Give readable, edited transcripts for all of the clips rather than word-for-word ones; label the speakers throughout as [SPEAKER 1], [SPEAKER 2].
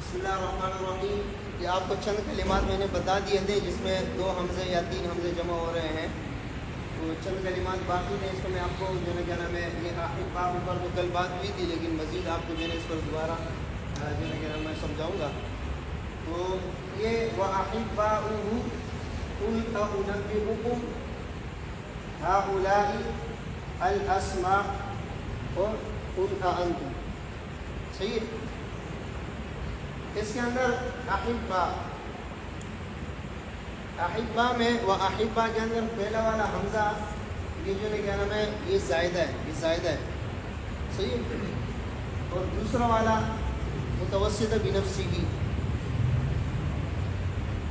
[SPEAKER 1] بسم اللہ الرحمن الرحیم. یہ آپ کو چند کلمات میں نے بتا دیے تھے جس میں 2 حمزے یا 3 حمزے جمع ہو رہے ہیں. تو چند کلمات باقی ہیں، اس کو میں آپ کو جو ہے کیا نام ہے یہ احبا پر تو کل بات ہوئی تھی، لیکن مزید آپ کو جو ہے اس پر دوبارہ جو ہے کیا نام میں سمجھاؤں گا. تو یہ وَأَحِبَّاؤُهُ قُلْ أَنَبِّئُكُمْ هَؤُلَاءِ الْأَسْمَاءُ اور قُلْ أَأَنْتُمْ. صحیح ہے. اس کے اندر احبا میں احبا کے اندر پہلا والا حمزہ یہ جو ہے کیا نام ہے یہ زائدہ ہے، صحیح ہے. اور دوسرا والا متوسطہ بنفسہ.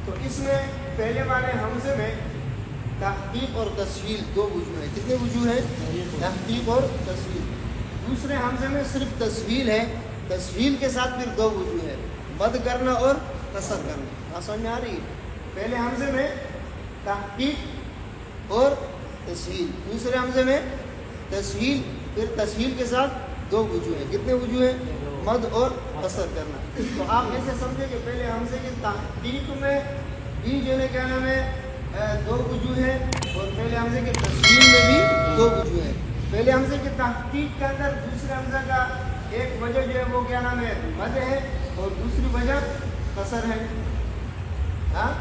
[SPEAKER 1] تو اس میں پہلے والے حمزے میں تحقیق اور تسہیل 2 وجوہ ہیں. کتنے وجوہ ہیں؟ تحقیق اور تسہیل. دوسرے حمزے میں صرف تسہیل ہے، تسہیل کے ساتھ پھر 2 وجوہ ہے، مد کرنا اور قصر کرنا. آسان میں آ رہی ہے. پہلے حمزے میں تحقیق اور تسہیل، دوسرے حمزے میں تسہیل، پھر تسہیل کے ساتھ 2 وجوہ ہیں. کتنے وجوہ ہیں؟ مد اور قصر کرنا. تو آپ ایسے سمجھیں کہ پہلے حمزے کی تحقیق میں بھی جو ہے کیا نام ہے 2 وجوہ ہیں، اور پہلے حمزے کی تسہیل میں بھی 2 وجوہ ہیں. پہلے حمزے کی تحقیق کے اندر دوسرے حمزہ کا ایک وجہ جو ہے وہ کیا نام ہے مد ہے، اور دوسری وجہ قصر ہے. ہاں،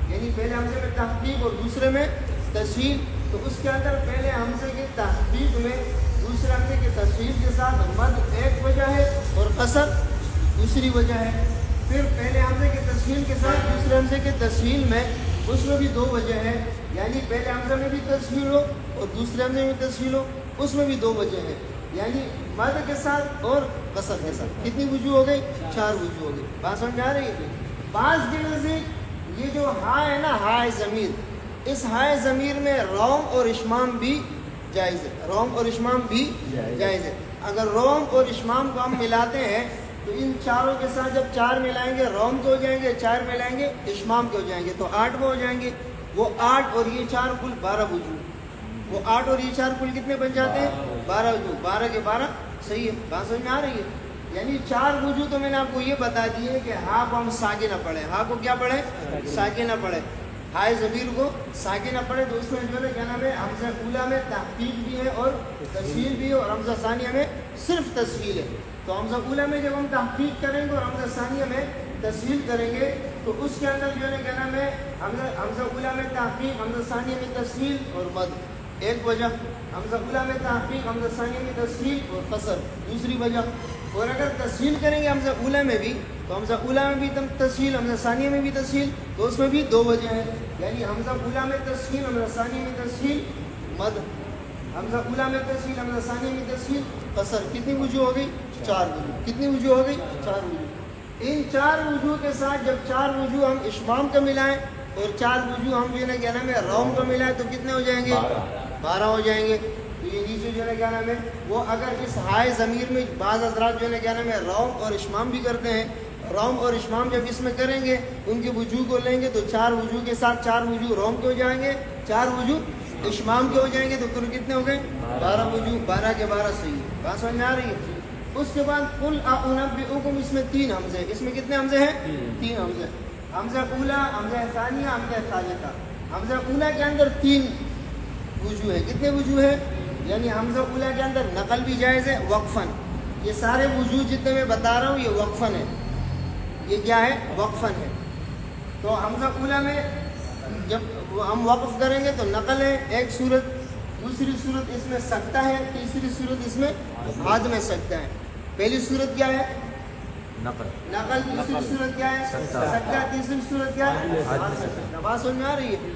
[SPEAKER 1] یعنی پہلے حمزے میں تحقیق اور دوسرے میں تسہیل. تو اس کے اندر پہلے حمزے کی تحقیق میں دوسرے حمزے کی تسہیل کے ساتھ مد ایک وجہ ہے اور قصر دوسری وجہ ہے. پھر پہلے حمزے کی تسہیل کے ساتھ دوسرے حمزے کی تسہیل میں اس میں بھی 2 وجہ ہے، یعنی پہلے حمزے میں بھی تسہیل ہو اور دوسرے حمزے میں تسہیل ہو، اس میں بھی 2 وجہ ہے، یعنی مد کے ساتھ اور قصر کے ساتھ. کتنی وجوہ ہو گئی؟ 4 وجوہ ہو گئی. بات سمجھ آ رہی ہے؟ بعض کے نزدیک یہ جو ہا ہے نا، ہائے ضمیر، اس ہائے ضمیر میں روم اور اشمام بھی جائز ہے. روم اور اشمام بھی جائز ہے. اگر روم اور اشمام کو ہم ملاتے ہیں تو ان چاروں کے ساتھ جب 4 ملائیں گے روم کے ہو جائیں گے، 4 ملائیں گے اشمام کے ہو جائیں گے، تو 8 وہ ہو جائیں گے. وہ 8 اور یہ 4 کل 12 وجوہ. وہ 8 اور یہ 4 کل کتنے بن جاتے ہیں؟ 12 وجوہ. 12 کے 12 صحیح ہے. بات سمجھ میں آ رہی ہے؟ یعنی 4 وجوہ تو میں نے آپ کو یہ بتا دیے کہ ہا کو ہم ساکن نہ پڑھیں. ہا کو کیا پڑھیں؟ ساکن نہ پڑھیں. ہائے ضمیر کو ساکن نہ پڑھیں. تو اس میں جو ہے کیا نام ہے حمزہ اولیٰ میں تحقیق بھی ہے اور تسہیل بھی ہے، اور حمزہ ثانیہ میں صرف تسہیل ہے. تو حمزہ اولیٰ میں جب ہم تحقیق کریں گے اور حمزہ ثانیہ میں تسہیل کریں گے تو اس کے اندر جو ہے کیا نام ہے حمزہ اولیٰ میں تحقیق، حمزہ ثانیہ میں تسہیل اور مد ایک وجہ. حمزہ اولیٰ میں تحقیق، حمزہ ثانیہ میں تسہیل اور قصر دوسری وجہ. اور اگر تسہیل کریں گے حمزہ اولیٰ میں بھی تو حمزہ اولیٰ میں بھی تسہیل، حمزہ ثانیہ میں بھی تسہیل، تو اس میں بھی 2 وجہ ہیں، یعنی حمزہ اولیٰ میں تسہیل، حمزہ ثانیہ میں تسہیل، مد. حمزہ اولیٰ میں تسہیل، حمزہ ثانیہ میں تسہیل، قصر. کتنی وجوہ ہو گئی؟ 4 وجوہ. کتنی وجوہ ہو گئی؟ 4 وجوہ. ان 4 وجوہ کے ساتھ جب 4 وجوہ ہم اشمام کا ملائیں اور 4 وجوہ ہم جو ہے کیا نام ہے روم کا ملائیں تو کتنے ہو جائیں گے؟ 12 ہو جائیں گے. تو یہ نیچے جو ہے کیا نام ہے وہ اگر اس ہائے ضمیر میں بعض حضرات جو ہے کیا نام ہے روم اور اشمام بھی کرتے ہیں. روم اور اشمام جب اس میں کریں گے ان کے وجوہ کو لیں گے تو 4 وجوہ کے ساتھ 4 وجوہ روم کے ہو جائیں گے، 4 وجوہ اشمام کے ہو جائیں گے، تو کل کتنے ہو گئے؟ 12 وجوہ. 12 کے 12 صحیح ہے. بات سمجھ میں آ رہی ہے؟ اس کے بعد قل انبئکم، اس میں 3 حمزے ہیں. اس میں کتنے حمزے ہیں؟ 3 حمزے. حمزہ اولیٰ، حمزہ ثانیہ، حمزہ ثالثہ. حمزہ اولیٰ کے اندر 3 وجوہ ہیں. کتنے وجوہ ہیں؟ یعنی حمزہ اولیٰ کے اندر نقل بھی جائز ہے وقفاً. یہ سارے وجوہ جتنے میں بتا رہا ہوں یہ وقفاً ہے. یہ کیا ہے؟ وقفاً ہے. تو حمزہ اولیٰ میں جب ہم وقف کریں گے تو نقل ہے ایک صورت، دوسری صورت اس میں سکتہ ہے، تیسری صورت اس میں حد میں سکتہ ہے. پہلی صورت کیا ہے؟ نقل. دوسری صورت کیا ہے؟ سکتہ. تیسری صورت کیا ہے؟ حد. بات سمجھ میں آ رہی ہے؟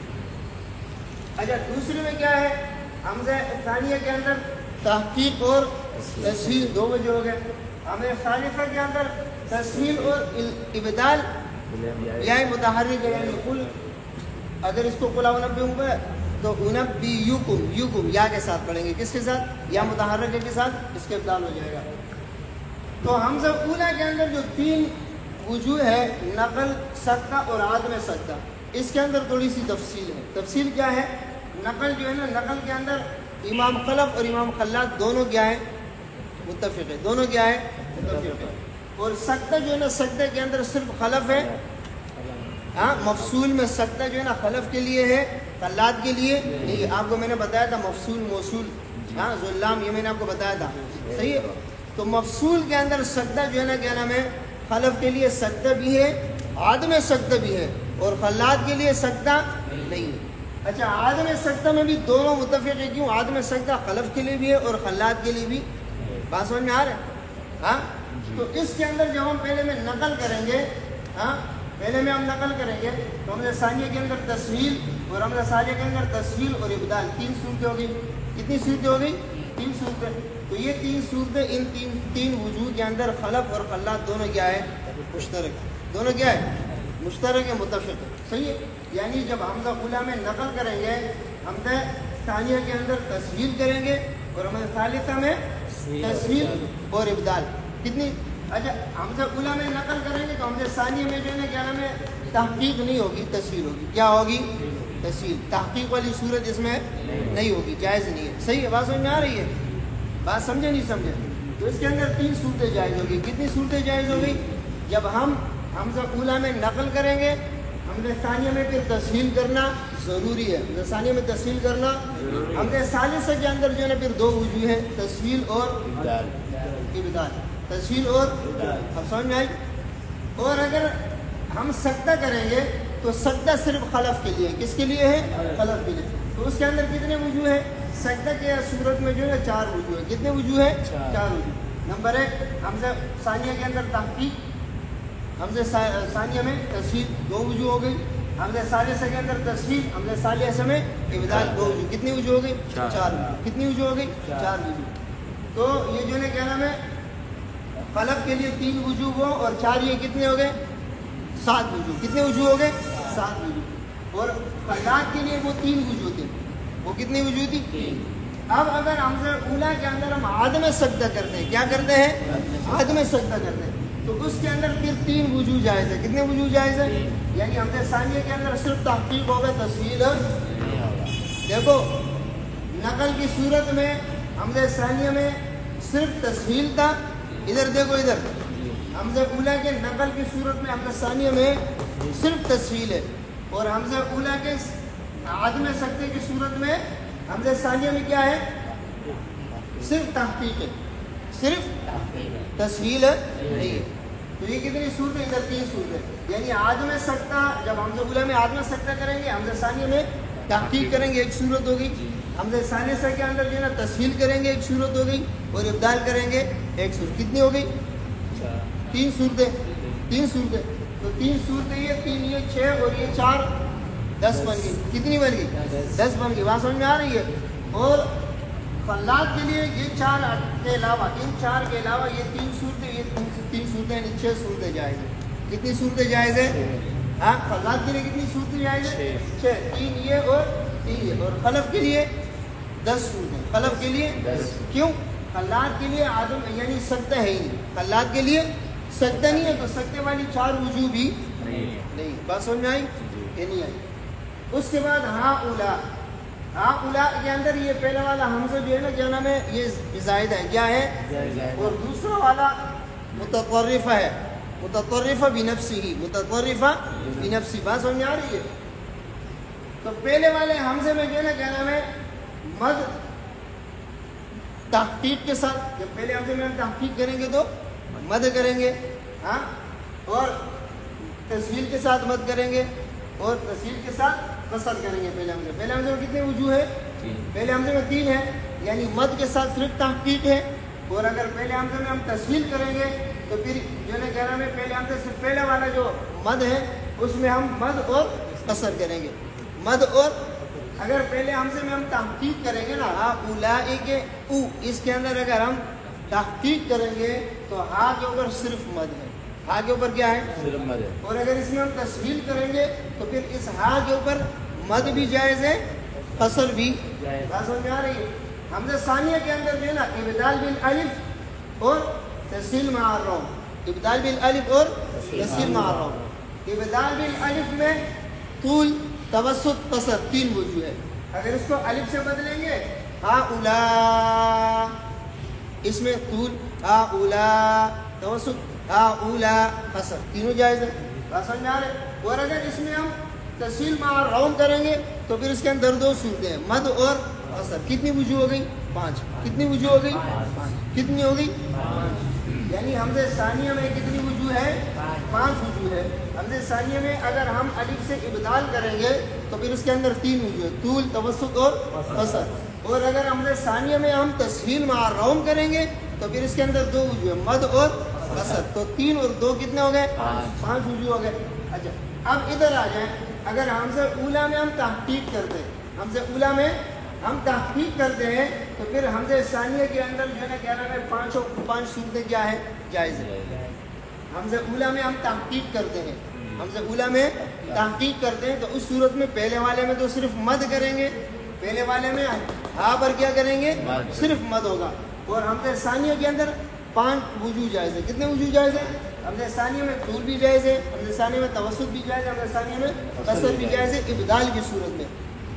[SPEAKER 1] اچھا، دوسری میں کیا ہے؟ حمزہ ثانیہ کے اندر تحقیق اور تسہیل 2 وجہ ہو گئے. حمزہ ثالثہ کے اندر تسہیل اور ابدال یا متحرک ہے، یعنی قل اگر اس کو قل انبئکم تو انبئکم یا کے ساتھ پڑھیں گے. کس کے ساتھ؟ یا متحرک کے ساتھ، اس کے ابدال ہو جائے گا. تو حمزہ اولیٰ کے اندر جو 3 وجوہ ہے نقل، سکتہ اور عدم سکتہ، اس کے اندر تھوڑی سی تفصیل ہے. تفصیل کیا ہے؟ نقل جو ہے نا، نقل کے اندر امام خلف اور امام خلاد دونوں کیا ہے؟ متفق ہے. دونوں کیا ہے؟ متفق ہے. اور سکتہ جو ہے نا سکتے کے اندر صرف خلف ہے. ہاں مفصول میں سکتہ جو ہے نا خلف کے لیے ہے، خلات کے لیے نہیں. آپ کو میں نے بتایا تھا مفصول موصول، ہاں ظلام، یہ میں نے آپ کو بتایا تھا. صحیح ہے. تو مفصول کے اندر سکتہ جو ہے نا کیا نام ہے، خلف کے لیے سکتہ بھی ہے، عدم سکتہ بھی ہے، اور خلات کے لیے سکتہ نہیں ہے. اچھا عدم سکتہ میں بھی دونوں متفق ہے. کیوں؟ عدم سکتہ خلف کے لیے بھی ہے اور خلات کے لیے بھی. بات سمجھ میں آ رہا ہے؟ ہاں تو اس کے اندر جب ہم پہلے میں نقل کریں گے، ہاں پہلے میں ہم نقل کریں گے تو حمزہ ثانیہ کے اندر تسہیل اور حمزہ ثانیہ کے اندر تسہیل اور ابدال، 3 صورتیں ہو گئی. کتنی صورتیں ہو گئی؟ 3 صورتیں. تو یہ 3 صورتیں، ان تین وجوہ کے اندر خلف اور خلات دونوں کیا ہے؟ مشترک. دونوں کیا ہے؟ مشترک ہے، متفق ہے. صحیح ہے. یعنی جب حمزہ اولیٰ میں نقل کریں گے، حمزہ ثانیہ کے اندر تسہیل کریں گے اور حمزہ ثالثہ میں تسہیل اور ابدال. کتنی؟ اچھا حمزہ اولیٰ میں نقل کریں گے تو حمزہ ثانیہ میں جو ہے نا کیا نام ہے، تحقیق نہیں ہوگی، تسہیل ہوگی. کیا ہوگی؟ تسہیل. تحقیق والی صورت اس میں نہیں ہوگی، جائز نہیں ہے. صحیح ہے. بات سمجھ میں آ رہی ہے؟ بات سمجھے نہیں سمجھے؟ تو اس کے اندر 3 صورتیں جائز ہوگی. کتنی صورتیں جائز ہوگی؟ جب ہم حمزہ اولیٰ میں نقل کریں گے، حمزہ ثانیہ میں پھر تسہیل کرنا ضروری ہے. حمزہ ثانیہ میں تسہیل کرنا. حمزہ ثالثہ کے اندر جو ہے نا پھر 2 وجوہ ہیں، تسہیل اور ابدال. تسہیل اور اب سمجھ میں آئی؟ اور اگر ہم سکتہ کریں گے تو سکتہ صرف خلف کے لیے. کس کے لیے ہے؟ خلف کے لیے. تو اس کے اندر کتنے وجوہ ہیں؟ سکتہ کے صورت میں جو ہے 4 وجوہ ہیں. کتنے وجوہ ہیں؟ 4 وجوہ. نمبر 1 حمزہ ثانیہ کے اندر تحقیق، حمزہ ثانیہ میں تسہیل، 2 وجوہ ہو گئی. حمزہ ثالثہ کے اندر تسہیل، حمزہ ثالثہ میں ابدال، 2 وجوہ. کتنی وجوہ ہو گئی؟ 4 وجوہ. کتنی وجوہ ہو گئی؟ 4 وجوہ. تو یہ جو ہے کیا نام ہے، خلف کے لیے 3 وجوہ ہو اور 4 یہ کتنے ہو گئے؟ 7 وجوہ. کتنے وجوہ ہو گئے؟ 7 وجوہ. اور خلات کے لیے وہ 3 وجوہ تھے. وہ کتنی وجوہ تھی؟ 3. اب اگر حمزہ اولیٰ کے اندر ہم عدم سجدہ کرتے ہیں، کیا کرتے ہیں؟ عدم سجدہ کرتے ہیں، تو اس کے اندر پھر 3 وجوہ جائز ہے. کتنے وجوہ جائز ہے؟ یعنی حمزہ ثانیہ کے اندر صرف تحقیق ہوگا، تسہیل. دیکھو نقل کی صورت میں حمزہ ثانیہ میں صرف تسہیل تھا. ادھر دیکھو، ادھر حمزہ اولیٰ کے نقل کی صورت میں حمزہ ثانیہ میں صرف تسہیل ہے، اور حمزہ اولیٰ کے عدم سجدے کی صورت میں حمزہ ثانیہ میں کیا ہے؟ صرف تحقیق ہے، صرف تسہیل نہیں ہے. تو یہ کتنی صورتیں؟ ادھر 3 صورتیں. یعنی عدم سجدہ جب حمزہ اولیٰ میں عدم سجدہ کریں گے، حمزہ ثانیہ میں تحقیق کریں گے، 1 صورت ہوگی. حمزہ ثالثہ کے اندر جو ہے نا تسہیل کریں گے، 1 صورت ہو گئی. اور ابدال کریں گے، 1 صورت. کتنی ہو گئی؟ 3 صورتیں. 3 صورتیں. تو 3 صورتیں، یہ 3 یہ 6 اور یہ 4 10 بن گئی. کتنی بن گئی؟ 10 بن گئی. بات سمجھ میں آ رہی ہے؟ اور خلات کے لیے یہ 4 کے علاوہ، ان 4 کے علاوہ یہ 3 صورتیں، یہ 3 صورتیں یعنی 6 صورتیں جائز ہیں. کتنی صورتیں جائز ہیں؟ ہاں خلات کے لیے کتنی صورتیں جائز ہیں؟ 6. 3 یہ اور 3 یہ. اور خلف کے لیے 10 صورتیں. خلف کے لیے 10. کیوں؟ خلات کے لیے عدم یعنی سجدہ ہے ہی نہیں. خلات کے لیے سجدہ نہیں ہے، تو سجدے والی 4 وجوہ بھی نہیں. بات سمجھ میں آئی کہ نہیں آئی؟ اس کے بعد ہاں اولا. ہاں اولا کے اندر یہ پہلا والا حمزہ جو ہے نا کیا نام ہے، یہ زائد ہے. کیا ہے؟ اور دوسرا والا متطرفہ ہے. متطرفہ بنفسہ، متطرفہ بنفسہ. بات سمجھ میں آ رہی ہے؟ تو پہلے والے حمزے میں جو ہے نا کیا نام ہے، مد تحقیق کے ساتھ. جب پہلے حمزے میں ہم تحقیق کریں گے تو مد کریں گے، ہاں، اور تسہیل کے ساتھ مد کریں گے، اور تسہیل کے ساتھ قصر کریں گے. پہلے حمزے میں کتنے وجوہ ہے؟ پہلے حمزے میں 3 ہے. یعنی مد کے ساتھ صرف تحقیق ہے. اور اگر پہلے حمزے میں ہم تسہیل کریں گے تو پھر جو ہے کہہ رہا ہے پہلے حمزے سے پہلا والا جو مد ہے اس میں ہم مد اور قصر کریں گے. مد اور اگر پہلے حمزے میں ہم تحقیق کریں گے نا، ہا اولئک او، اس کے اندر اگر ہم تحقیق کریں گے تو ہا کے اوپر صرف مد ہے. ہا کے اوپر کیا ہے؟ صرف مد ہے. اور اگر اس میں ہم تسہیل کریں گے تو پھر اس ہا کے اوپر مد بھی جائز ہے، قصر بھی جائز. بات سمجھ میں آ رہی ہے؟ حمزہ ثانیہ کے اندر جو ہے نا ابدال بالالف اور تسہیل مع الروم. ابدال بالالف اور تسہیل مع الروم. ابدال بالالف میں طول، توسط، قصر 3 وجوہ ہے. اگر اس کو الف سے بدلیں گے ہا اولا، اس میں طول، ہا اولا، توسط اولا قصر تینوں جائز ہے. بات سمجھ میں آ رہے. اور اگر اس میں ہم تسہیل مع روم کریں گے تو پھر اس کے اندر دو صورتیں ہیں, مد اور قصر. کتنی وجوہ ہو گئی؟ 5. کتنی وجوہ ہو گئی؟ کتنی ہو گئی؟ 5. یعنی حمزہ ثانیہ میں کتنی وجوہ ہے؟ 5 وجوہ ہے. حمزہ ثانیہ میں اگر ہم الف سے ابدال کریں گے تو پھر اس کے اندر 3 وجوہ, طول, توسط اور قصر. اور اگر حمزہ ثانیہ میں ہم تسہیل مع روم کریں گے تو پھر اس کے اندر 2 وجوہ, مد اور قصر. تو 3 اور 2 کتنے ہو گئے؟ 5 وجوہ ہو گئے. اچھا اب ادھر آ جائیں. اگر حمزہ اولا میں ہم تحقیق کرتے ہیں, حمزہ اولا میں ہم تحقیق کرتے ہیں تو پھر حمزہ ثانیہ کے اندر جو ہے نا کیا نام ہے 5 صورتیں کیا ہے؟ جائز ہے. حمزہ اولا میں ہم تحقیق کرتے ہیں, حمزہ اولا میں تحقیق کرتے ہیں تو اس صورت میں پہلے والے میں تو صرف مد کریں گے, پہلے والے میں ہاں پر کیا کریں گے؟ صرف مد ہوگا. اور حمزہ ثانیہ کے اندر 5 وجوہ جائز ہے. کتنے وجوہ جائز ہے؟ حمزہ ثانیہ میں طول بھی جائز ہے, حمزہ ثانیہ میں توسط بھی جائز ہے, حمزہ ثانیہ میں قصر بھی جائز ہے ابدال کی صورت میں.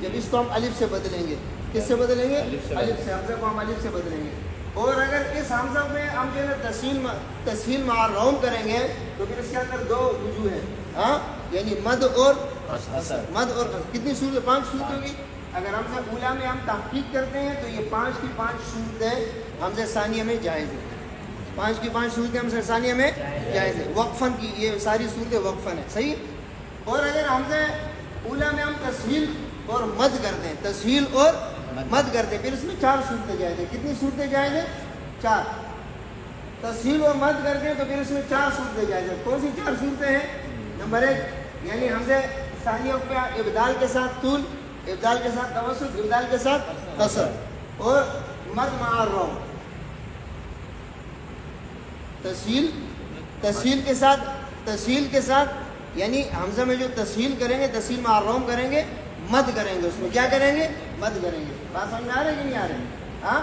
[SPEAKER 1] جب اس کو ہم الف سے بدلیں گے, کس سے بدلیں گے؟ الف سے. حمزہ کو ہم الف سے بدلیں گے. اور اگر اس حمزہ میں ہم جو ہے تسہیل مع روم کریں گے تو پھر اس کے اندر 2 وجوہ ہیں, ہاں, یعنی مد اور قصر. مد اور قصر کتنی صورت؟ 5 صورت ہوگی. اگر حمزہ اولا میں ہم تحقیق کرتے ہیں تو یہ 5 کی 5 صورتیں حمزہ ثانیہ میں جائز ہے. 5 کی 5 صورتیں حمزہ ثانیہ میں جائز ہے. وقفن کی یہ ساری صورتیں وقفن ہے, صحیح. اور اگر حمزہ اولا میں ہم تسہیل اور مد کرتے ہیں, تسہیل اور مد کرتے ہیں, پھر اس میں 4 صورتیں جائز ہیں. کتنی صورتیں جائز ہیں؟ 4. تسہیل اور مد کرتے ہیں تو پھر اس میں 4 صورتیں جائز ہیں. کون سی 4 صورتیں ہیں؟ نمبر 1 یعنی حمزہ ثانیہ پہ ابدال کے ساتھ طول, ابدال کے ساتھ توسط, ابدال کے ساتھ قصر, اور مد مع روم. تسہیل کے ساتھ یعنی حمزہ میں جو تسہیل کریں گے, تسہیل مع روم کریں گے, مد کریں گے, اس میں کیا کریں گے؟ مد کریں گے. بات سمجھ میں آ رہی ہے کہ نہیں آ رہی؟ ہاں,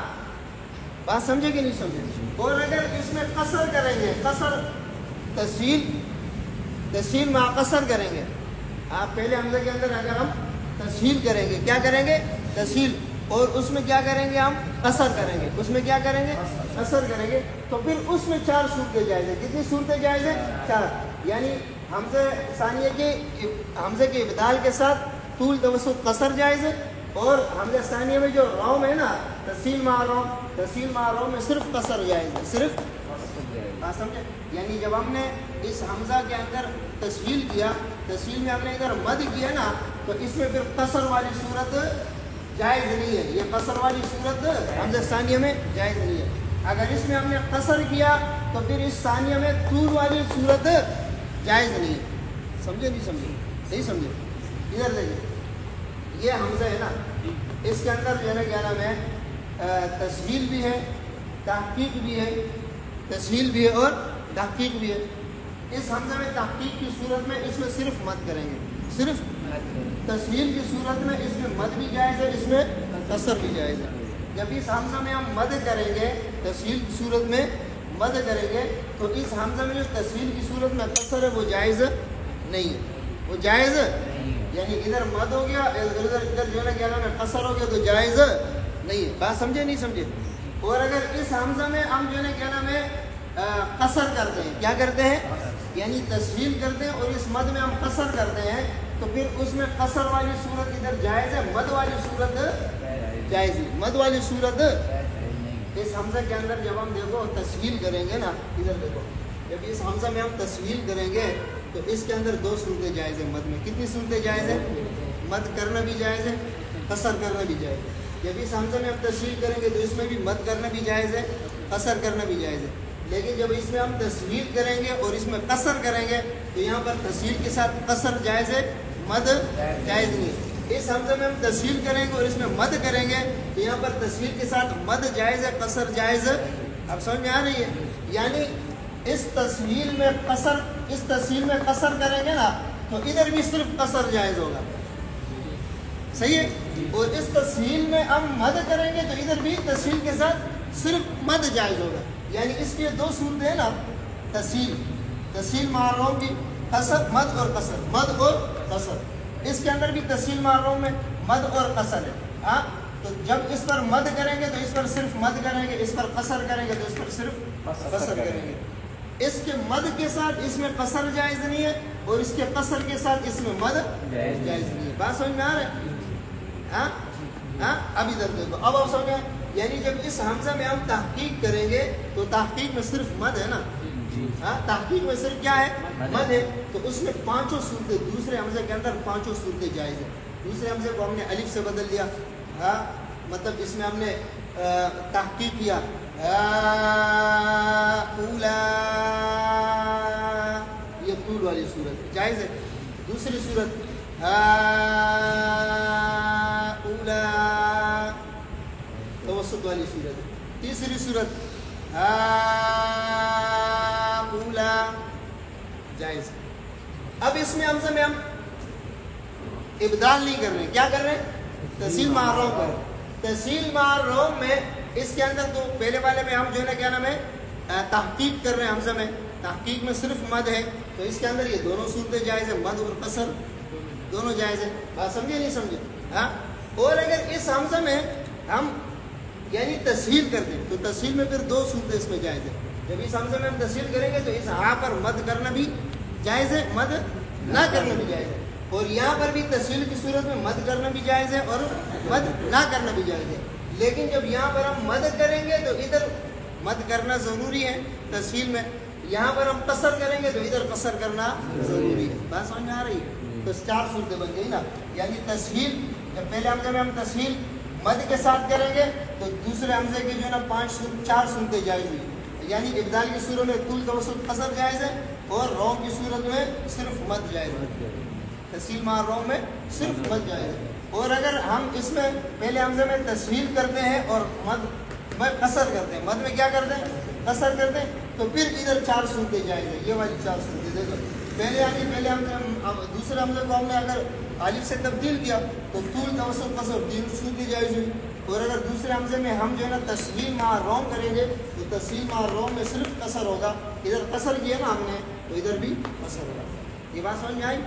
[SPEAKER 1] بات سمجھے کہ نہیں سمجھے؟ اور اگر اس میں قصر کریں گے, قصر تسہیل مع قصر کریں گے. آپ پہلے حمزہ کے اندر اگر ہم تسہیل کریں گے, کیا کریں گے؟ تسہیل, اور اس میں کیا کریں گے؟ ہم قصر کریں گے. اس میں کیا کریں گے؟ قصر کریں گے. تو پھر اس میں 4 صورتیں جائز ہیں. کتنی صورتیں جائز ہیں؟ 4. یعنی حمزہ ثانیہ کے حمزے کے ابدال کے ساتھ طول, توسط, قصر جائز ہے. اور حمزہ ثانیہ میں جو روم ہے نا, تسہیل مع روم, تسہیل مع روم میں صرف قصر جائز ہے, صرف. بات سمجھے؟ یعنی جب ہم نے اس حمزہ کے اندر تسہیل کیا, تسہیل میں ہم نے ادھر مد کیا نا, تو اس میں پھر قصر والی صورت جائز نہیں ہے. یہ قصر والی صورت حمزہ ثانیہ میں جائز نہیں ہے. اگر اس میں ہم نے قصر کیا تو پھر اس ثانیہ میں طول والی صورت جائز نہیں ہے. سمجھے نہیں سمجھے؟ نہیں سمجھے؟ ادھر دیکھیں, یہ حمزہ ہے نا, اس کے اندر جو ہے نا کیا نام ہے, تسہیل بھی ہے, تحقیق بھی ہے, تسہیل بھی ہے اور تحقیق بھی ہے. اس حمزہ میں تحقیق کی صورت میں اس میں صرف مد کریں گے, صرف. تسہیل کی صورت میں اس میں مد بھی جائز ہے, اس میں قصر بھی جائز ہے. جب اس حمزہ میں ہم مد کریں گے, تسہیل کی صورت میں مد کریں گے, تو اس حمزہ میں جو تسہیل کی صورت میں قصر ہے وہ جائز نہیں ہے, وہ جائز یعنی ادھر مد ہو گیا, ادھر جو ہے نا کیا نام ہے قصر ہو گیا, تو جائز نہیں ہے. بات سمجھے نہیں سمجھے؟ اور اگر اس حمزہ میں ہم جو ہے نا کیا نام ہے قصر کرتے ہیں, کیا کرتے ہیں؟ یعنی تسہیل کرتے ہیں اور اس مد میں ہم قصر کرتے ہیں, تو پھر اس میں قصر والی صورت ادھر جائز ہے, مد والی صورت جائز ہے. مد والی صورت اس حمزہ کے اندر جب ہم دیکھو تسہیل کریں گے نا, ادھر دیکھو, جب اس حمزہ میں ہم تسہیل کریں گے تو اس کے اندر 2 صورتیں جائز ہیں. مد میں کتنی صورتیں جائز ہیں؟ مد کرنا بھی جائز ہے, قصر کرنا بھی جائز ہے. جب اس حمزہ میں ہم تسہیل کریں گے تو اس میں بھی مد کرنا بھی جائز ہے, قصر کرنا بھی جائز ہے. لیکن جب اس میں ہم تسہیل کریں گے اور اس میں قصر کریں گے تو یہاں پر تسہیل کے ساتھ قصر جائز ہے, مد جائز نہیں ہے. اس حمزہ میں ہم تسہیل کریں گے اور اس میں مد کریں گے تو یہاں پر تسہیل کے ساتھ مد جائز ہے, قصر جائز ہے. اب سمجھ میں آ رہی ہے؟ یعنی اس تسہیل میں قصر کریں گے نا تو ادھر بھی صرف قصر جائز ہوگا, صحیح ہے. اور اس تسہیل میں ہم مد کریں گے تو ادھر بھی تسہیل کے ساتھ صرف مد جائز ہوگا. یعنی اس کے 2 صورتیں ہیں نا, تسہیل مع روم کی, قصر, مد اور قصر, مد اور قصر. اس کے اندر بھی تسہیل مع روم میں مد اور قصر ہے. ہاں, تو جب اس پر مد کریں گے تو اس پر صرف مد کریں گے, اس پر قصر کریں گے تو اس پر صرف قصر کریں گے. اس کے مد کے ساتھ اس میں قصر جائز نہیں ہے اور اس کے قصر کے ساتھ اس میں مد جائز نہیں ہے. بات سمجھ میں آ رہا ہے؟ ہاں ہاں اب ادھر دیکھو, اب آپ سمجھیں, یعنی جب اس حمزہ میں ہم تحقیق کریں گے تو تحقیق میں صرف مد ہے نا, ہاں تحقیق میں صرف کیا ہے؟ مد ہے. تو اس میں پانچوں صورتیں, دوسرے حمزے کے اندر پانچوں صورتیں جائز ہیں. دوسرے حمزے کو ہم نے الف سے بدل دیا, ہاں مطلب اس میں ہم نے تحقیق کیا, اولا, یہ طول والی صورت جائز ہے. دوسری صورت اولا, توسط والی صورت. تیسری صورت اولا, جائز. اب اس میں حمزہ میں ہم ابدال نہیں کر رہے ہیں, کیا کر رہے ہیں؟ تحصیل مع روم کر رہے ہیں. تحصیل مع روم میں اس کے اندر تو پہلے والے میں ہم جو ہے نا کیا نام ہے تحقیق کر رہے ہیں حمزہ میں, تحقیق میں صرف مد ہے, تو اس کے اندر یہ دونوں صورتیں جائز ہیں, مد اور قصر دونوں جائز ہیں. بات سمجھے نہیں سمجھے؟ ہاں. اور اگر اس حمزہ میں ہم یعنی تسہیل کر دیں تو تسہیل میں پھر دو صورتیں اس میں جائز ہیں. جب اس حمزے میں ہم تسہیل کریں گے تو اس ہاں پر مد کرنا بھی جائز ہے, مد نہ کرنا بھی جائز ہے, اور یہاں پر بھی تسہیل کی صورت میں مد کرنا بھی جائز ہے اور مد نہ کرنا بھی جائز ہے. لیکن جب یہاں پر ہم مد کریں گے تو ادھر مد کرنا ضروری ہے تسہیل میں, یہاں پر ہم قصر کریں گے تو ادھر قصر کرنا ضروری ہے. بات سمجھ میں آ رہی ہے؟ تو چار صورتیں بن گئی نا, یعنی تسہیل جب پہلے حمزے میں ہم تسہیل مد کے ساتھ کریں گے تو دوسرے حمزے کی جو ہے نا چار صورتیں جائز ہوئی, یعنی ابدال کی صورت میں طول توسط قصر جائز ہے اور روم کی صورت میں صرف مد جائز ہے. تسہیل مع روم میں صرف مد جائز ہے. اور اگر ہم اس میں پہلے حمزے میں تسہیل کرتے ہیں اور مد میں قصر کرتے ہیں, مد میں کیا کرتے ہیں؟ قصر کرتے ہیں, تو پھر ادھر چار صورتیں جائز ہیں. یہ والی چار صورتیں دیکھو, پہلے پہلے ہم دوسرے حمزے کو ہم نے اگر الف سے تبدیل کیا تو طول توسط قصر تین صورتیں جائز ہوئی. اور اگر دوسرے حمزے میں ہم جو ہے نا تسہیل مع روم کریں گے تو تسہیل مع روم میں صرف قصر ہوگا, ادھر قصر کیا نا ہم نے تو ادھر بھی قصر ہوگا. یہ بات سمجھ میں آئی؟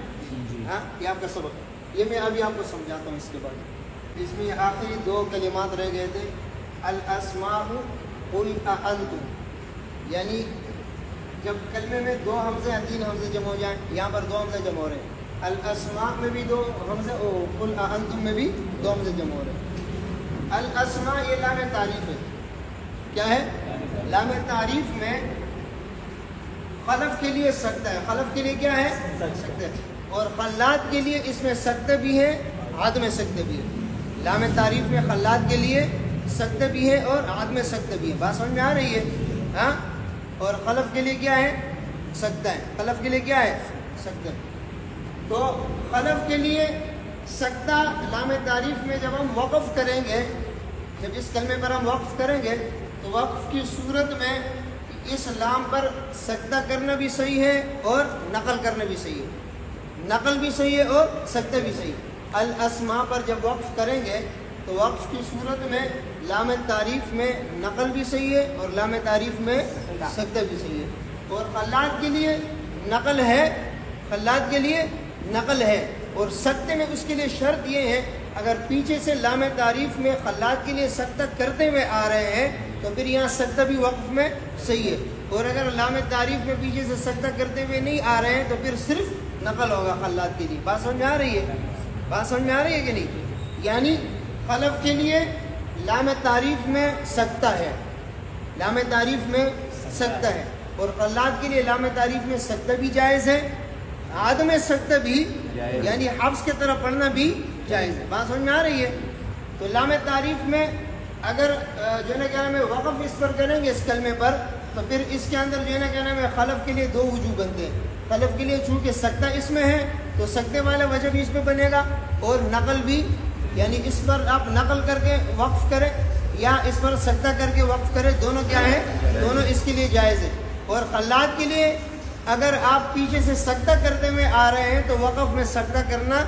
[SPEAKER 1] ہاں, یہ آپ کا سبق, یہ میں ابھی آپ کو سمجھاتا ہوں. اس کے بعد اس میں آخری دو کلمات رہ گئے تھے, الاسماء قل اانتم, یعنی جب کلمے میں دو حمزے یا تین حمزے جمع ہو جائیں, یہاں پر دو حمزے جمع ہو رہے ہیں, الاسماء میں بھی دو حمزے اور قل اانتم میں بھی دو حمزے جمع ہو رہے ہیں. الاسماء یہ لام تعریف ہے. کیا ہے؟ لام تعریف میں خلف کے لیے سکتہ ہے. خلف کے لیے کیا ہے؟ سکتہ ہے. اور خلات کے لیے اس میں سکتہ بھی ہے, عدم سکتہ بھی ہے. لام تعریف میں خلات کے لیے سکتہ بھی ہے اور عدم سکتہ بھی ہے. بات سمجھ میں آ رہی ہے؟ ہاں. اور خلف کے لیے کیا ہے؟ سکتہ ہے. خلف کے لیے کیا ہے؟ سکتہ. تو خلف کے لیے سکتہ لام تعریف میں جب ہم وقف کریں گے, جب اس کلمے پر ہم وقف کریں گے تو وقف کی صورت میں اس لام پر سکتہ کرنا بھی صحیح ہے اور نقل کرنا بھی صحیح ہے. نقل بھی صحیح ہے اور سکتہ بھی صحیح ہے. الاسماء پر جب وقف کریں گے تو وقف کی صورت میں لام تعریف میں نقل بھی صحیح ہے اور لام تعریف میں سکتہ بھی صحیح ہے. اور خلات کے لیے نقل ہے, خلات کے لیے نقل ہے, اور سکتے میں اس کے لیے شرط یہ ہے اگر پیچھے سے لام تعریف میں خلات کے لیے سکتہ کرتے ہوئے آ رہے ہیں تو پھر یہاں سکتہ بھی وقف میں صحیح ہے. اور اگر لام تعریف میں پیچھے سے سکتہ کرتے ہوئے نہیں آ رہے ہیں تو پھر صرف نقل ہوگا خلات کے لیے. بات سمجھ میں آ رہی ہے؟ بات سمجھ میں آ رہی ہے کہ نہیں؟ یعنی خلف کے لیے لام تعریف میں سکتہ ہے, لام تعریف میں سکتہ ہے, اور خلات کے لیے لام تعریف میں سکتہ بھی جائز ہے, عدم سکتہ بھی یعنی حفظ کی طرح پڑھنا بھی جائز ہے. بات سمجھ میں آ رہی ہے؟ تو لام تعریف میں اگر جو ہے نا کیا نام ہے وقف اس پر کریں گے اس کلمے پر تو پھر اس کے اندر جو ہے نا کیا نام ہے خلف کے لیے دو وجوہ بنتے ہیں. خلف کے لیے چونکہ سکتہ اس میں ہے تو سکتے والا وجہ بھی اس میں بنے گا, اور نقل بھی, یعنی اس پر آپ نقل کر کے وقف کریں یا اس پر سکتہ کر کے وقف کریں, دونوں کیا ہے؟ دونوں اس کے لیے جائز ہے. اور خلات کے لیے اگر آپ پیچھے سے سکتہ کرتے ہوئے آ رہے ہیں تو وقف میں سکتہ کرنا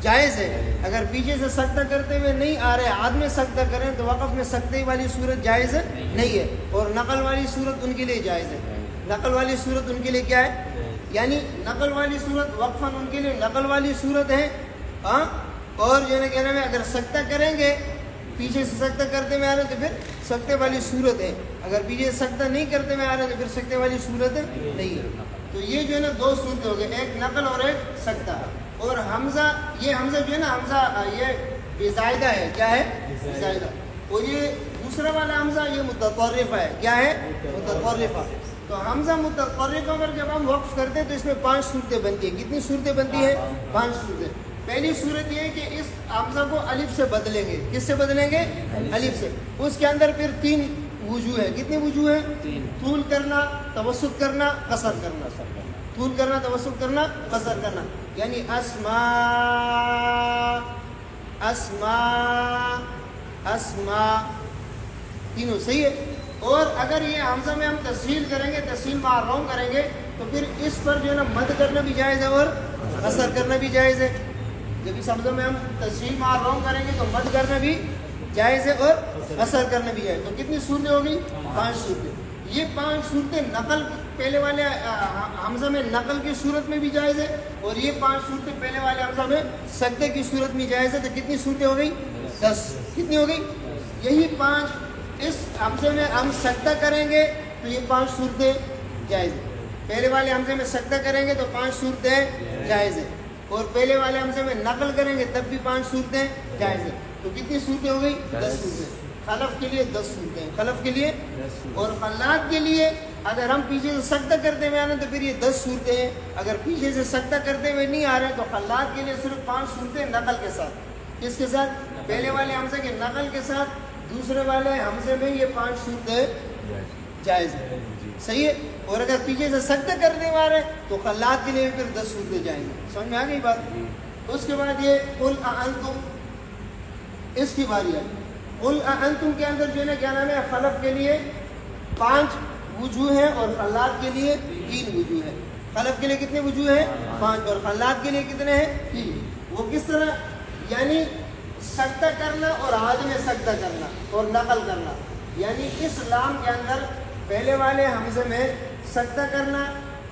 [SPEAKER 1] جائز ہے. اگر پیچھے سے سکتہ کرتے ہوئے نہیں آ رہے, عاد میں سکتہ کریں تو وقف میں سکتے والی صورت جائز نہیں ہے, اور نقل والی صورت ان کے لیے جائز ہے. نقل والی صورت ان کے لیے کیا ہے؟ یعنی نقل والی صورت وقفاً ان کے لیے نقل والی صورت ہے. ہاں, اور جو ہے نا کہنا میں اگر سکتہ کریں گے پیچھے سے سکتہ کرتے میں آ رہے تو پھر سکتے والی صورت ہے. اگر پیچھے سکتہ نہیں کرتے ہوئے آ رہے تو پھر سکتے والی صورت نہیں ہے. تو یہ جو ہے نا دو صورتیں ہو گئی, ایک نقل اور ایک سکتہ. اور حمزہ, یہ حمزہ جو ہے نا حمزہ یہ زائدہ ہے. کیا ہے؟ زائدہ. اور یہ دوسرا والا حمزہ یہ متطرفہ ہے. کیا ہے؟ متطرفہ. تو حمزہ متطرفہ پر جب ہم وقف کرتے ہیں تو اس میں 5 صورتیں بنتی ہیں. کتنی صورتیں بنتی ہیں؟ 5 صورتیں. پہلی صورت یہ ہے کہ اس حمزہ کو الف سے بدلیں گے. کس سے بدلیں گے؟ الف سے. اس کے اندر پھر 3 وجوہ ہیں. کتنے وجوہ ہیں؟ طول کرنا, توسط کرنا, قصر کرنا. طول کرنا, توسط کرنا, قصر کرنا. یعنی اسماء, اسماء, اسماء, تینوں صحیح ہے. اور اگر یہ حمزہ میں ہم تسہیل کریں گے, تسہیل مع روم کریں گے تو پھر اس پر جو ہے نا مد کرنا بھی جائز ہے اور قصر کرنا بھی جائز ہے. جب اس حمزہ میں ہم تسہیل مع روم کریں گے تو مد کرنا بھی جائز ہے اور قصر کرنا بھی جائز. تو کتنی صورتیں ہوگی؟ 5 صورتیں. یہ 5 صورتیں نقل پہلے والے حمزہ میں نقل کی صورت میں بھی جائز ہے, اور یہ 5 صورتیں پہلے والے حمزہ میں سکتے کی صورت میں جائز ہے. تو کتنی صورتیں ہو گئی؟ 10. کتنی ہو گئی؟ یہی 5. اس حمزے میں ہم سکتہ کریں گے تو یہ 5 صورتیں جائز ہیں. پہلے والے حمزے میں سکتہ کریں گے تو 5 صورتیں جائز ہیں, اور پہلے والے حمزے میں نقل کریں گے تب بھی 5 صورتیں جائز ہیں. تو کتنی صورتیں ہو گئی؟ 10 صورتیں. خلف کے لیے 10 صورتیں ہیں, خلف کے لیے. اور خلات کے لیے اگر ہم پیچھے سے سکتہ کرتے ہوئے آ رہے ہیں تو پھر یہ 10 صورتیں ہیں. اگر پیچھے سے سکتہ کرتے ہوئے نہیں آ رہے تو خلات کے لیے صرف 5 صورتیں نقل کے ساتھ. کس کے ساتھ؟ پہلے والے حمزے کے نقل کے ساتھ. دوسرے والے حمزے میں یہ 5 صورتیں جائز ہیں. صحیح ہے. اور اگر پیچھے سے سکتہ کرنے والے تو خلات کے لیے پھر 10 صورتیں جائیں گے. سمجھ میں آ گئی بات؟ اس کے بعد یہ قل اانتم, اس کی باری ہے. قل اانتم کے اندر جو ہے نا کیا نام ہے, خلف کے لیے 5 وجوہ ہیں اور خلات کے لیے 3 وجوہ ہیں. خلف کے لیے کتنے وجوہ ہیں؟ 5. اور خلات کے لیے کتنے ہیں؟ 3. وہ کس طرح؟ یعنی سکتہ کرنا اور عاد میں سکتہ کرنا اور نقل کرنا. یعنی اس لام کے اندر پہلے والے حمزے میں سکتہ کرنا,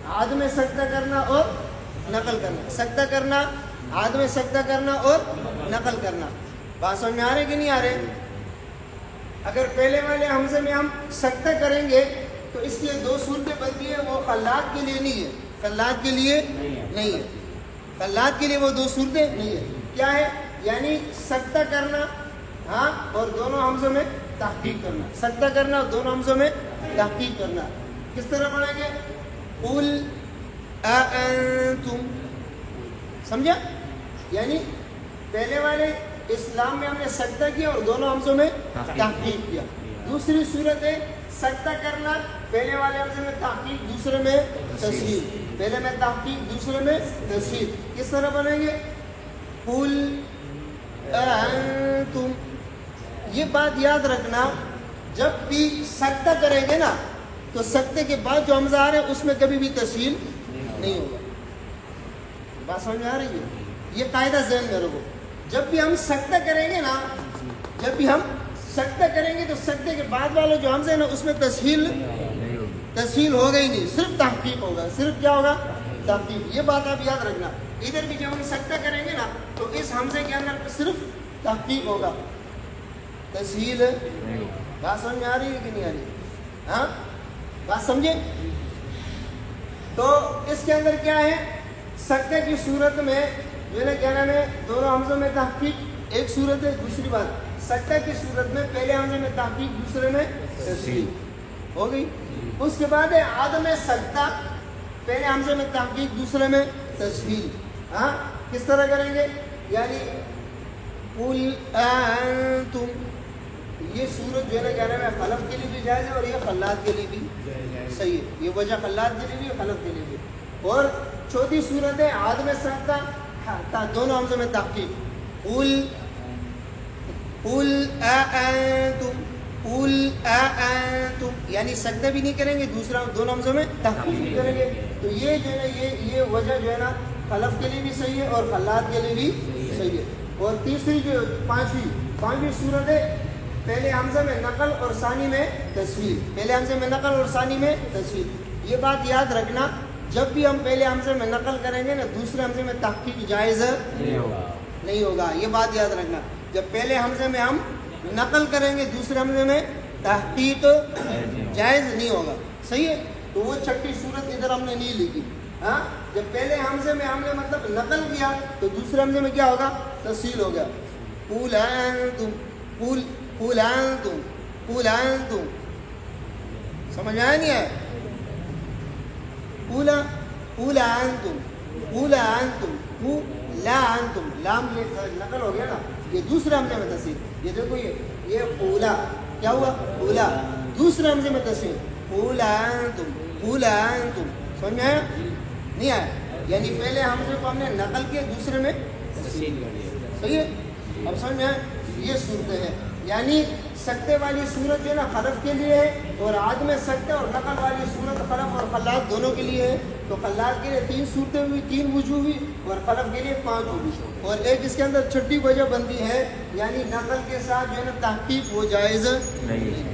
[SPEAKER 1] عاد میں سکتہ کرنا اور نقل کرنا. سکتہ کرنا, عاد میں سکتہ کرنا اور نقل کرنا. بات سمجھ میں آ رہے کہ نہیں آ رہے؟ اگر پہلے والے حمزے میں ہم سکتہ کریں گے تو اس لیے 2 صورتیں بنتی ہیں. وہ خلات کے لیے نہیں ہے, خلات کے لیے نہیں ہے. خلات کے لیے وہ 2 صورتیں نہیں ہے. کیا ہے؟ یعنی سکتہ کرنا, ہاں, اور دونوں حمزوں میں تحقیق کرنا. سکتہ کرنا اور دونوں حمزوں میں تحقیق کرنا. کس طرح پڑھیں گے؟ قل اانتم. سمجھا؟ یعنی پہلے والے اسلام میں ہم نے سکتہ کیا اور دونوں حمزوں میں تحقیق کیا. دوسری صورت ہے سکتہ کرنا, پہلے والے حمزے میں تحقیق, دوسرے میں تسہیل. پہلے میں تحقیق, دوسرے میں تسہیل. کس طرح بنیں گے؟ قل انتم. یہ بات یاد رکھنا, جب بھی سکتہ کریں گے نا تو سکتے کے بعد جو حمزہ آ رہے ہیں اس میں کبھی بھی تسہیل نہیں ہوگا. بات سمجھ میں آ رہی ہے؟ یہ قاعدہ ذہن میں رکھو. جب بھی ہم سکتہ کریں گے نا, جب بھی ہم سکتہ کریں گے تو سکتے کے بعد والے جو حمزے ہیں نا اس میں تسہیل ہوگا ہی نہیں, صرف تحقیق ہوگا. صرف کیا ہوگا؟ تحقیق. یہ بات آپ یاد رکھنا. ادھر بھی جب ہم سکتہ کریں گے نا تو اس حمزے کے اندر صرف تحقیق ہوگا, تسہیل. بات سمجھ میں آ رہی ہے کہ نہیں آ رہی؟ ہاں, بات سمجھے؟ تو اس کے اندر کیا ہے, سکتے کی صورت میں جو ہے نا کیا نام ہے, دونوں حمزوں میں تحقیق ایک صورت ہے. دوسری بات سکتہ کی صورت میں پہلے حمزے میں تحقیق, دوسرے میں تسہیل ہو گئی. اس کے بعد ہے عدم سکتہ, پہلے حمزے میں تحقیق, دوسرے میں تسہیل. ہاں, کس طرح کریں گے؟ یعنی قل انتم. یہ صورت جو ہے نا کیا نام ہے, خلف کے لیے بھی جائز ہے اور یہ خلات کے لیے بھی صحیح ہے. یہ وجہ خلات کے لیے بھی, خلف کے لیے بھی. اور چوتھی صورت ہے عدم سکتہ, دونوں حمزوں میں تحقیق. قل اانتم, قل اانتم. یعنی سجدہ بھی نہیں کریں گے, دوسرا دونوں حمزوں میں تحقیق بھی کریں گے. تو یہ جو ہے نا یہ وجہ جو ہے نا خلف کے لیے بھی صحیح ہے اور خلات کے لیے بھی صحیح ہے. اور تیسری جو پانچویں صورت ہے پہلے حمزہ میں نقل اور ثانی میں تسہیل. پہلے حمزے میں نقل اور ثانی میں تسہیل. یہ بات یاد رکھنا, جب بھی ہم پہلے حمزے میں نقل کریں گے نا دوسرے حمزے میں تحقیق جائز نہیں ہوگا. یہ بات یاد رکھنا, جب پہلے حمزے میں ہم نقل کریں گے دوسرے حمزے میں تحقیق جائز نہیں ہوگا. صحیح ہے. تو وہ چھٹی صورت ادھر ہم نے نہیں لکھی. ہاں جب پہلے حمزے میں ہم نے مطلب نقل کیا تو دوسرے حمزے میں کیا ہوگا؟ تسہیل ہو گیا. قُلْ أَنْتُمْ قُلْ أَنْتُمْ قُلْ أَنْتُمْ. سمجھ آیا نہیں ہے؟ قُلْ أَنْتُمْ قُلْ أَنْتُمْ لا أنتم لام یہ نقل ہو گیا نا, یہ دوسرے حمزے میں تسہیل. یہ دیکھو یہ قولا کیا ہوا؟ قولا. دوسرے حمزے میں تسہیل قُلْ أَنْتُمْ قُلْ أَنْتُمْ. سمجھ میں آیا نہیں آیا؟ یعنی پہلے حمزے کو ہم نے نقل کیا, دوسرے میں تسہیل. صحیح ہے. اب سمجھ میں آیا؟ یہ صورتیں ہیں. یعنی سکتے والی صورت جو ہے نا خلف کے لیے ہے, اور عدم سکتے اور نقل والی صورت خلف اور خلات دونوں کے لیے ہے. تو خلات کے لیے 3 صورتیں ہوئی, 3 وجوہ ہوئی, اور خلف کے لیے 5 وجوہ. اور ایک اس کے اندر چھٹی وجہ بندی ہے, یعنی نقل کے ساتھ جو ہے نا تحقیق وہ جائز نہیں ہے.